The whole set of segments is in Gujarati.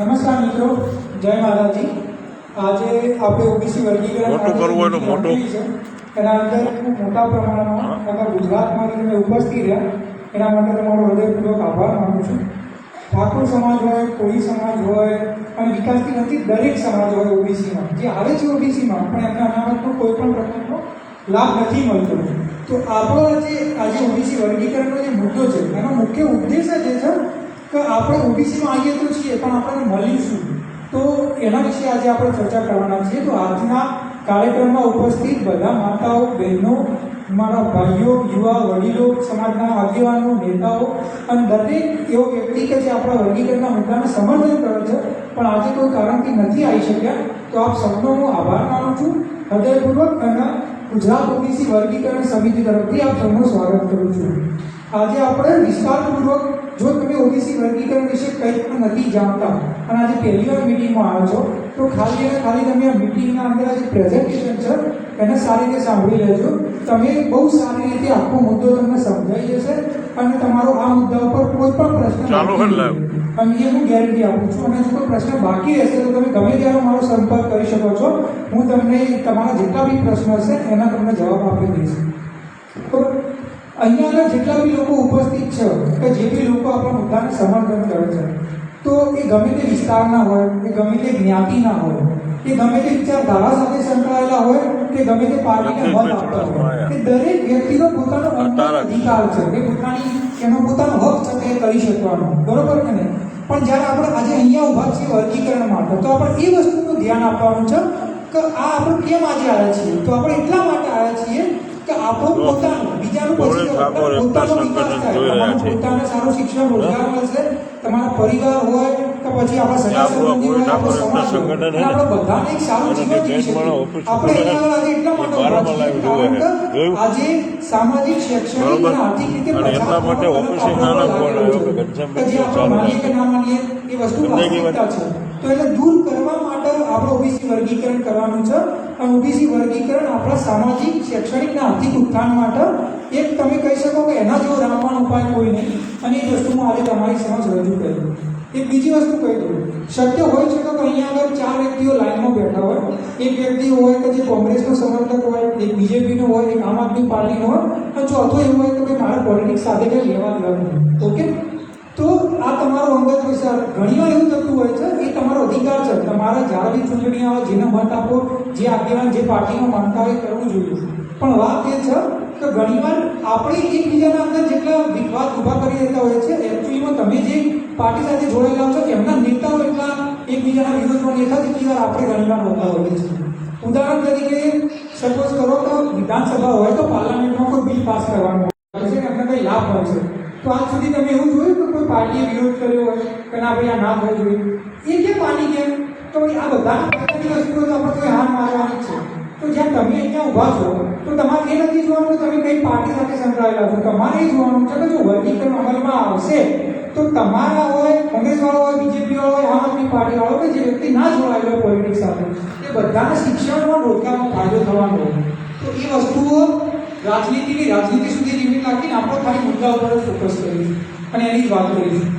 નમસ્કાર મિત્રો, જય માતાજી। આજે આપણે ઓબીસી વર્ગીકરણ મોટું કરવું હોય તો મોટું છે, એના અંદર મોટા પ્રમાણમાં આખા ગુજરાતમાંથી તમે ઉપસ્થિત રહ્યા, એના માટે તમારો હૃદયપૂર્વક આભાર માનું છું। ઠાકોર સમાજ હોય, કોળી સમાજ હોય અને વિકાસથી વંચિત દરેક સમાજ હોય ઓબીસીમાં જે આવે છે ઓબીસીમાં, પણ એમના અનામતનો કોઈ પણ પ્રકારનો લાભ નથી મળતો। તો આપણો આજે ઓબીસી વર્ગીકરણનો જે મુદ્દો છે એનો મુખ્ય ઉદ્દેશ જ છે કે આપણે ઓબીસીમાં આવીએ તો છીએ, પણ આપણને મળ્યું શું, તો એના વિશે આજે આપણે ચર્ચા કરવાના છીએ। તો આજના કાર્યક્રમમાં ઉપસ્થિત બધા માતાઓ, બહેનો, મારા ભાઈઓ, યુવા, વડીલો, સમાજના આગેવાનો, નેતાઓ અને દરેક એવો વ્યક્તિ કે જે આપણા વર્ગીકરણના મુદ્દાને સમર્થન કરે છે પણ આજે કોઈ કારણથી નથી આવી શક્યા, તો આપ સૌનો હું આભાર માનું છું હૃદયપૂર્વક અને ગુજરાત ઓબીસી વર્ગીકરણ સમિતિ તરફથી આપ સૌનું સ્વાગત કરું છું। આજે આપણે વિસ્તારપૂર્વક, જો તમે ઓબીસી વર્ગીકરણ વિશે કંઈ પણ નથી જાણતા અને આજે પહેલી વાર મિટિંગમાં આવ્યો છો, તો ખાલી અને ખાલી તમે આ મિટિંગના અંદર જે પ્રેઝન્ટેશન છે એને સારી રીતે સાંભળી લેજો। તમે બહુ સારી રીતે આખો મુદ્દો તમને સમજાઈ જશે અને તમારો આ મુદ્દા ઉપર કોઈ પણ પ્રશ્ન અને એ હું ગેરંટી આપું છું। અને જો કોઈ પ્રશ્ન બાકી રહેશે તો તમે ગમે ત્યારે મારો સંપર્ક કરી શકો છો, હું તમને તમારા જેટલા બી પ્રશ્ન હશે એના તમને જવાબ આપી દઈશ। તો અહીંયાના જેટલા બી લોકો ઉપસ્થિત છે કે જે બી લોકો આપણા મુદ્દાને સમર્થન કરે છે, તો એ ગમે તે વિસ્તારના હોય, એ ગમે તે જ્ઞાતિના હોય, એ ગમે તે વિચારધારા સાથે સંકળાયેલા હોય, કે ગમે તે પાર્ટીને મત આપતા હોય, એ દરેક વ્યક્તિનો પોતાનો અધિકાર છે, એનો પોતાનો હક છે તે કરી શકવાનો, બરોબર કે નહીં? પણ જ્યારે આપણે આજે અહીંયા ઊભા છીએ વર્ગીકરણ માટે, તો આપણે એ વસ્તુનું ધ્યાન આપવાનું છે કે આ આપણે કેમ આજે આવ્યા છીએ? તો આપણે એટલા માટે આવ્યા છીએ કે આપણું પોતાનું, બીજાનું પછી પોતાનો વિકાસ થાય, પોતાને સારું શિક્ષણ, રોજગાર મળશે, તમારા પરિવાર હોય કે પછી આપણા સગા સંબંધી હોય, આપણો સમાજ હોય, અને આપણે બધાને એક સારું જીવન જીવી શકીએ। આપણે અહીંયા આજે એટલા માટે કારણ કે આજે સામાજિક, શૈક્ષણિક અને આર્થિક રીતે એટલા માટે ઓફિસે નાના ફોન આવ્યો કે માનીએ કે ના માનીએ એ વસ્તુ વાસ્તવિકતા છે। તો એને દૂર કરવા માટે આપણે ઓબીસી વર્ગીકરણ કરવાનું છે અને ઓબીસી વર્ગીકરણ આપણા સામાજિક, શૈક્ષણિક અને આર્થિક ઉત્થાન માટે એક તમે કહી શકો કે એના જેવો રામબાણ ઉપાય કોઈ નહીં, અને એ વસ્તુ હું આજે તમારી સમક્ષ રજૂ કરી। એક બીજી વસ્તુ કહી દઉં, શક્ય હોય છે કે અહીંયા આગળ 4 વ્યક્તિઓ લાઈનમાં બેઠા હોય, એક વ્યક્તિ હોય કે જે કોંગ્રેસનો સમર્થક હોય, એક બીજેપીનો હોય, એક આમ આદમી પાર્ટીનો હોય, અને ચોથો એવું હોય કે મારે પોલિટિક્સ સાથે કંઈ લેવા દેવા નહીં, ઓકે? તો આ તમારો અંગત વિચાર, ઘણીવાર એવું થતું હોય છે, એ તમારો અધિકાર છે, તમારે જ્યારે બી ચૂંટણી આવે, જેને મત આપો, જે આગેવાન જે પાર્ટીમાં માનતા હોય કરવું જોઈએ। પણ વાત એ છે કે ઘણીવાર આપણે એકબીજાના અંદર જેટલા વિવાદ ઊભા કરી દેતા હોય છે, એકચ્યુઅલીમાં તમે જે પાર્ટી સાથે જોડાયેલા છો એમના નેતાઓ એટલા એકબીજાના વિરોધમાં નેતા જેટલી વાર આપણે ઘણીવાર હોતા હોઈએ છીએ। ઉદાહરણ તરીકે સપોઝ કરો કે વિધાનસભા હોય તો પાર્લામેન્ટમાં કોઈ બિલ પાસ કરવાનું હોય છે, એમને કંઈ લાભ હોય છે, તો આજ સુધી તમે એવું જોયું કે કોઈ પાર્ટીએ વિરોધ કર્યો હોય કે ના ભાઈ આ ના થવું જોઈએ, એ કેમ માની ગયા? તો આ બધા પ્રકારની વસ્તુઓ તો આપણે કોઈ હાર મારવાની જ છે। તો જ્યાં તમે અહીંયા ઊભા છો તો તમારે એ નથી જોવાનું કે તમે કઈ પાર્ટી સાથે સંકળાયેલા છો, તમારે એ જોવાનું છે કે જો વર્ગીકરણ અમલમાં આવશે તો તમારા હોય, કોંગ્રેસ વાળો હોય, બીજેપી વાળો હોય, આમ આદમી પાર્ટી વાળો હોય, જે વ્યક્તિ ના જોડાયેલો હોય પોલિટિક્સ સાથે, એ બધાને શિક્ષણમાં, રોજગારમાં ફાયદો થવાનો હોય। તો એ વસ્તુઓ રાજનીતિ સુધી લિમિટ રાખીને આપણે ખાલી મુદ્દા ઉપર જ ફોકસ કરીશું અને એની જ વાત કરીશું।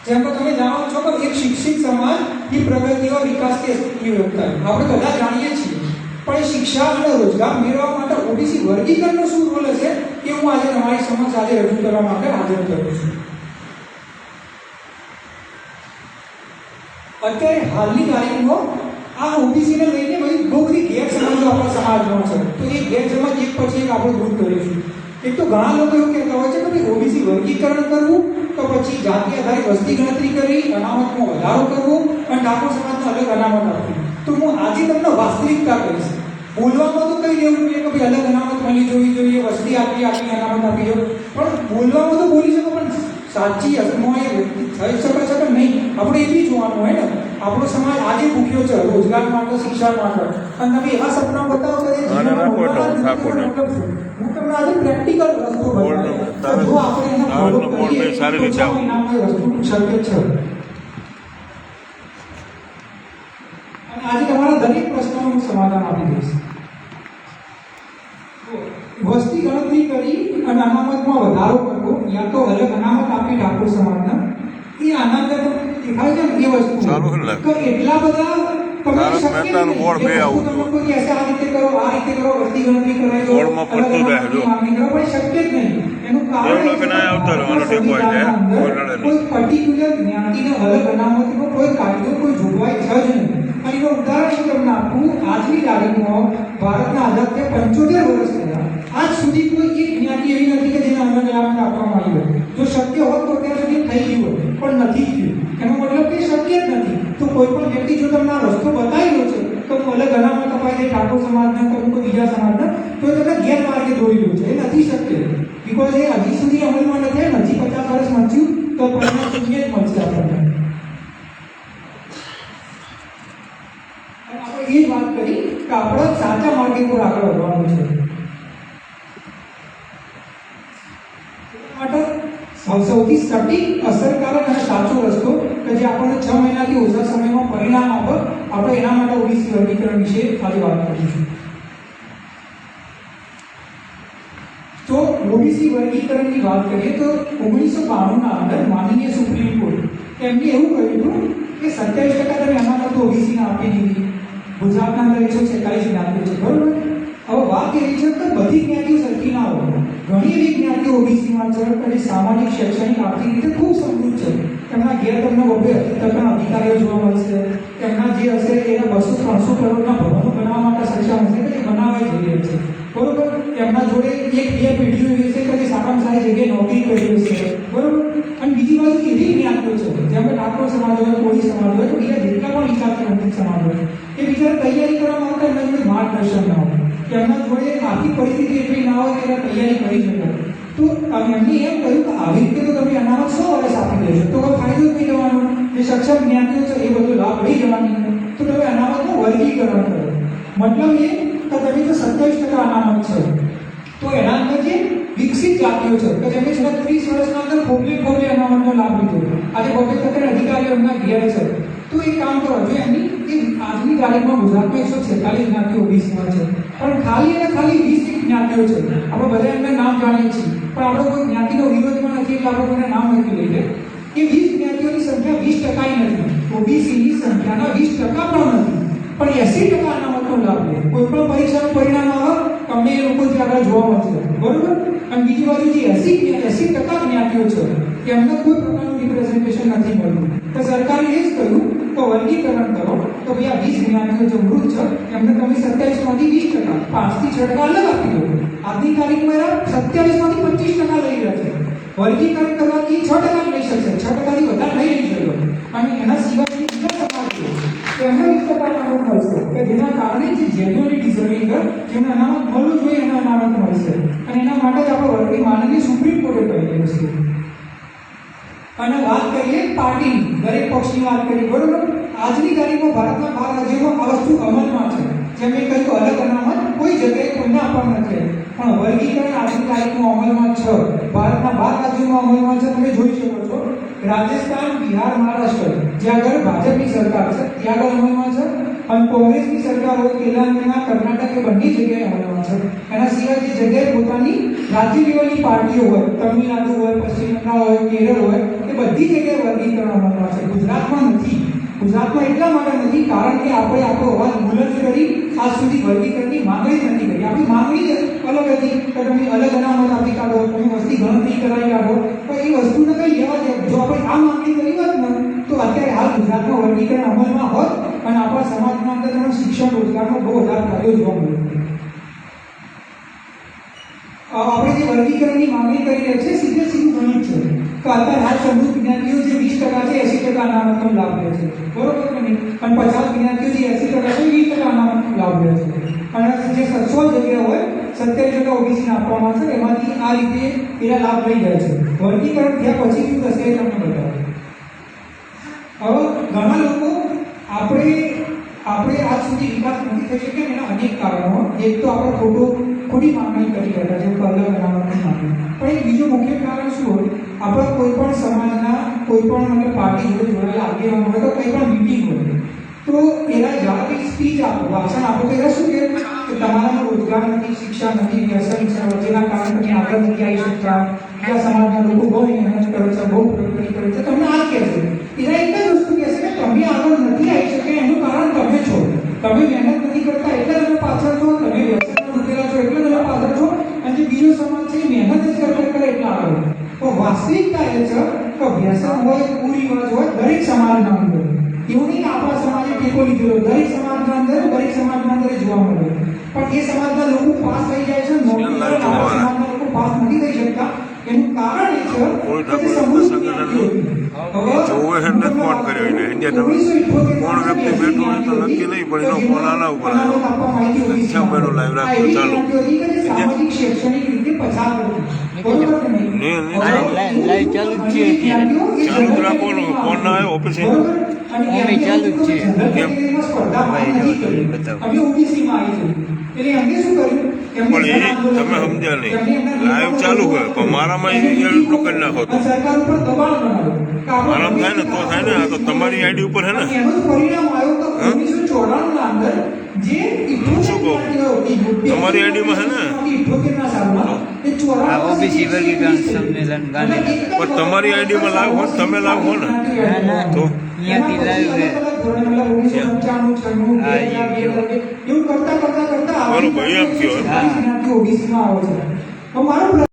જેમ કે તમે જાણો છો કે એક શિક્ષિત સમાજ એ પ્રગતિ और विकास के लिए होता है, આપણે બધા જાણીએ છીએ, પણ એ શિક્ષા અને રોજગાર મેળવવા માટે ઓબીસી વર્ગીકરણનો શું રોલ હશે એ હું આજે તમારી સમક્ષ આજે રજૂ કરવા માટે હાજર થયો છું। અત્યારે હાલની તારીખમાં આ ઓબીસીને લઈને બહુ બધી ગેરસમજો આપણા સમાજમાં છે, તો એ ગેરસમજ એક પછી એક આપણે દૂર કરીશું। એક તો ઘણા લોકો એવું કહેતા હોય છે કે ઓબીસી વર્ગીકરણ કરવું તો પછી જાતિ આધારિત વસ્તી ગણતરી કરી, અનામતમાં વધારો કરવો અને ઠાકોર સમાજને અલગ અનામત આપવી। તો હું આજે તમને વાસ્તવિકતા કહીશ, બોલવામાં તો કહી દેવું જોઈએ કે ભાઈ અલગ અનામત મળી જોવી જોઈએ, વસ્તી આટલી અનામત આપી દો, પણ બોલવામાં તો બોલી શકો, પણ સાચી અસરમાં એ થઈ શકે છે કે નહીં આપણે એ બી જોવાનું હોય ને। આપણો સમાજ આજે ભૂખ્યો છે રોજગાર માટે, શિક્ષણ માટે, અને તમે એવા સપના બતાવો કે હું તમને આજે પ્રેક્ટિકલ વસ્તુ બતાવું જો આપણે એને ફોલો કરીએ તો 6 મહિનામાં એ વસ્તુ શક્ય છે। અને આજે તમારા દરેક પ્રશ્નોનું હું સમાધાન આપી દઈશ। વસ્તી ગણતરી કરી અને અનામતમાં વધારો કરવો, યા તો અલગ અનામત આપી ઠાકોર સમાજના, એ અનામત દેખાય છે ને એ વસ્તુ સારું છે ને? તો એટલા બધા તમે તારક શક્ય મહેતાનું નહીં. બોર્ડ બે એ વસ્તુ આવું તમને કોઈ કહેશે આ રીતે કરો, આ રીતે કરો, વસ્તી ગણતરી કરાવી દો, બોર્ડમાં પડતું અલગ રહે, અલગ જો. માંગણી કરો, પણ શક્ય જ નહીં. એનું કારણ એવડો એ છે કે ના કે આવતો રહે, આનો ટેકો હોય છે, કોઈ નડે નહીં. કોઈ પર્ટિક્યુલર જ્ઞાતિને અલગ અનામતનો કોઈ કાયદો, કોઈ જોગવાઈ છે જ નહીં. અને એનું ઉદાહરણ હું તમને આપું, આજની તારીખમાં ભારતના આઝાદ થયા 75 વર્ષ થયા, આજ સુધી કોઈ એક જ્ઞાતિ એવી નથી કે જેને અલગ અનામત આપવામાં આવી હોય. જો શક્ય હોત તો અત્યાર સુધી થઈ ગયું હોત, પણ નથી થયું. એનો મતલબ કે શક્ય જ નથી. તો કોઈ પણ વ્યક્તિ જો તમને આ રસ્તો બતાવ્યો છે તો હું અલગ અનામત અપાય છે ઠાકોર સમાજને, કરું કોઈ બીજા સમાજને, તો એ તમને ગેરમાર્ગે દોરી રહ્યું છે. એ નથી શક્ય, બીકોઝ એ હજી સુધી અમલમાં નથી. હજી 50 વર્ષ મળ્યું તો પરિણામ શૂન્ય જ મળશે આપણને. આપણે એ જ વાત કરી કે આપણે સાચા માર્ગે પર આગળ વધવાનું છે. માટે સૌથી સટીક, અસરકારક અને સાચો રસ્તો કે જે આપણને 6 મહિનાથી ઓછા સમયમાં પરિણામ આપે, આપણે એના માટે ઓબીસી વર્ગીકરણ વિશે આજે વાત કરીશું. તો ઓબીસી વર્ગીકરણની વાત કરીએ તો 1992ના અંદર માનનીય સુપ્રીમ કોર્ટ એમને એવું કહ્યું હતું કે 27% તમે અનામત ઓબીસીને આપી દીધી. ગુજરાતના અંદર 146 જ્ઞાતિઓ છે, બરોબર. હવે વાત એવી છે કે બધી જ્ઞાતિઓ સરખી ના હોય. ઘણી એવી જ્ઞાતિઓ ઓબીસીમાં છે કે જે સામાજિક, શૈક્ષણિક, આર્થિક રીતે ખૂબ સમૃદ્ધ છે. એમના ઘેર તમને 280% અધિકારીઓ જોવા મળશે. એમના જે હશે એના 200-300 કરોડના ભવનો બનાવવા માટે સક્ષમ હશે કે જે બનાવવા જઈ રહ્યા છે, બરોબર. એમના જોડે 1-2 પેઢીઓ એવી છે કે જે સારામાં સારી જગ્યાએ નોકરી કરી હશે, બરોબર. અને બીજી બાજુ એવી જ્ઞાતિઓ છે જેમ કે ઠાકોર સમાજ હોય, કોળી સમાજ હોય, બીજા જેટલા પણ વિચારતી સમાજ હોય, એ બીજા તૈયારી કરવામાં આવતા એમના જોડે માર્ગદર્શન ના હોય. એમના જોડે આર્થિક પરિસ્થિતિ એટલી ના હોય કે એને તૈયારી કરી શકે. તો એમને એમ કહ્યું કે આવી રીતે તો તમે અનામત 100 વર્ષ આપી દેશો તો કોઈ ફાયદો જ નહીં જવાનો. જે સક્ષમ જ્ઞાતિઓ છે એ બધો લાભ લઈ જવાની. તો તમે અનામતનું વર્ગીકરણ કરો. મતલબ એ કે તમે જો 27% અનામત છે તો એના અંદર જે વિકસિત જાતિઓ છે કે જેમને છેલ્લા 30 વર્ષના અંદર ખોબલે અનામતનો લાભ લીધો, આજે 200% અધિકારીઓ એમના ઘેર છે, તો એક કામ કરો, જો એમની આજની તારીખમાં ગુજરાતમાં 146 જ્ઞાતિઓ ઓબીસીમાં છે, પણ ખાલી અને ખાલી 20 જ્ઞાતિઓ છે. આપણે બધા એમના નામ જાણીએ છીએ, પણ આપણે કોઈ જ્ઞાતિનો વિરોધમાં નથી એટલે આપણે કોઈના નામ નથી લઈએ. એ 20 જ્ઞાતિઓની સંખ્યા 20% નથી, ઓબીસીની સંખ્યાના 20% પણ નથી, પણ 80% અનામતનો લાભ લે. કોઈ પણ પરીક્ષાનું પરિણામ આવે તમને એ લોકો જે આગળ જોવા મળશે, બરોબર. અને બીજી બાજુ જે 80% જ્ઞાતિઓ છે એમને કોઈ પ્રકારનું રિપ્રેઝન્ટેશન નથી મળતું. તો સરકારે એ જ કહ્યું તો વર્ગીકરણ કરો તો ભાઈ આ 20 જ્ઞાતિઓ જે મૃત છે એમને તમે 27માંથી 20%, 5થી 6% અલગ આપી દો. આજની તારીખમાં એના 27માંથી 25% લઈ રહ્યા છે. વર્ગીકરણ કરવાથી 6% લઈ શકશે, 6%થી વધારે નહીં લઈ શકે. અને એના સિવાય બીજા સમાજો એમને 20% અનામત મળશે કે જેના કારણે જે જેન્યુઅલી ડિઝર્વિંગ છે, જેમને અનામત મળવું જોઈએ એને અનામત મળશે. અને એના માટે જ આપણે વર્ગી માનનીય સુપ્રીમ કોર્ટે કહેલું છે. અને વાત કરીએ પાર્ટીની, દરેક પક્ષની વાત કરીએ, બરોબર. આજની તારીખમાં ભારતના 12 રાજ્યોમાં આ વસ્તુ અમલમાં છે. જેમ મેં કહ્યું અલગ અનામત કોઈ જગ્યાએ કોઈને આપવાનું નથી, પણ વર્ગીકરણ આજની તારીખમાં અમલમાં છે. ભારતના 12 રાજ્યોમાં અમલમાં છે. તમે જોઈ શકો છો રાજસ્થાન, બિહાર, મહારાષ્ટ્ર જ્યાં આગળ ભાજપની સરકાર છે ત્યાં આગળ અમલમાં છે, અને કોંગ્રેસની સરકાર હોય તેલંગાણા, કર્ણાટક એ બધી જગ્યાએ અમલમાં છે. એના સિવાય જે જગ્યાએ પોતાની રાજ્ય લેવલની પાર્ટીઓ હોય, તમિલનાડુ હોય, પશ્ચિમ બંગાળ હોય, કેરળ હોય, એ બધી જગ્યાએ વર્ગીકરણ અમલમાં છે. ગુજરાતમાં નથી. ગુજરાતમાં એટલા માટે નથી કારણ કે આપણે આપણો અવાજ બુલંદ કરી આજ સુધી વર્ગીકરણની માંગણી નથી કરી. આપણી માંગણી જ અલગ હતી કે તમે અલગ અનામત આપી કાઢો, તમે વસ્તી ગણતરી કરાવી કાઢો, પણ એ વસ્તુને કંઈ લેવા દે. જો આપણે આ માંગણી કરી હોત ને તો અત્યારે હાલ ગુજરાતમાં વર્ગીકરણ અમલમાં હોત અને આપણા સમાજના અંદર તમે શિક્ષણ, રોજગારમાં બહુ વધારે ફાયદો જોવા મળ્યો. આપણે જે વર્ગીકરણની માંગણી કરી રહ્યા છે સીધે સીધું ગણિત છે કે અત્યારે હાલ સમૃદ્ધ જ્ઞાતિઓ જે 20% છે 80% અનામતનો લાભ લે છે, બરોબર કે નહીં. અને 50 જ્ઞાતિઓ જે 80% છે 20% અનામતનો લાભ લે છે. અને જે 100 જગ્યા હોય 70% ઓબીસીને આપવામાં છે, એમાંથી આ રીતે એના લાભ લઈ જાય છે. વર્ગીકરણ થયા પછી શું થશે એ તમને બતાવો. હવે ઘણા લોકો આપણે આજ સુધી વિકાસ નથી થઈ શક્યા એના અનેક કારણો. એક તો આપણે ખોટી માંગણી કરી રહ્યા છે, અલગ અનામતની માંગણી. પણ એક બીજું મુખ્ય કારણ શું હોય, આપણે કોઈ પણ સમાજના કોઈ પણ મતલબ પાર્ટી જોડે જોડાયેલા આગેવાનો હોય તો કંઈ પણ મીટિંગ હોય તો એના જ્યારે કંઈ સ્પીચ આપો, ભાષણ આપો તો એના શું કહે કે તમારામાં રોજગાર નથી, શિક્ષા નથી, વ્યસન છે, જેના કારણે તમે આગળ નથી આવી શકતા, બીજા સમાજના લોકો બહુ મહેનત કરે છે, બહુ પ્રગતિ કરે છે, તમને આ કહે છે. એના એક જ વસ્તુ કુરિવાજ હોય દરેક સમાજના અંદર. એવું નહીં કે આપણા સમાજે ટેકો લીધેલો, દરેક સમાજના અંદર જોવા મળે. પણ એ સમાજના લોકો પાસ થઈ જાય છે, નોકરી કરે, આપણા સમાજના લોકો પાસ નથી થઈ શકતા. એનું કારણ એ છે કે સમૃદ્ધિ જોવે છે ને ફોન કર્યો એને ઇન્ડિયા કોણ વ્યક્તિ બેઠું હોય તો નક્કી નહીં, પણ એનો ફોન આના ઉપર આવ્યો. મહિનો લાઈવ રાખો ચાલુ સામાજિક શૈક્ષણિક રીતે પછાત હતી. બરોબર કે નહીં? લાઈવ ચાલુ જ છે અત્યારે. ચાલુ જ રાખવાનું. ફોન ના આવ્યો ઓફિસે અમે ચાલુ જ છે. કેમ? અમે ઓબીસીમાં આવી છે એટલે અમને શું કર્યું કે પણ એ તમે સમજ્યા નહીં. લાઈવ ચાલુ હોય પણ મારામાં એટલું કરી નાખો તો સરકાર ઉપર દબાણ બનાવ્યું. આરામ થાય ને તો થાય ને. આ તો તમારી આઈડી ઉપર છે ને. એનું જ પરિણામ આવ્યું કે 1994 ના અંદર જે શું કહું? તમારી આઈડીમાં છે ને. 78 ના સાલમાં એ 94 આ ઓબીસી વર્ગીકરણ સંમેલન ગાંધીનગર. પણ તમારી આઈડીમાં લાઈવ હો ને, તમે લાઈવ હો ને ના ના તો અહીંયાથી લાઈવ છે. એવું કરતા બરોબર એમ કયો ઓબીસીમાં આવે છે. તો મારો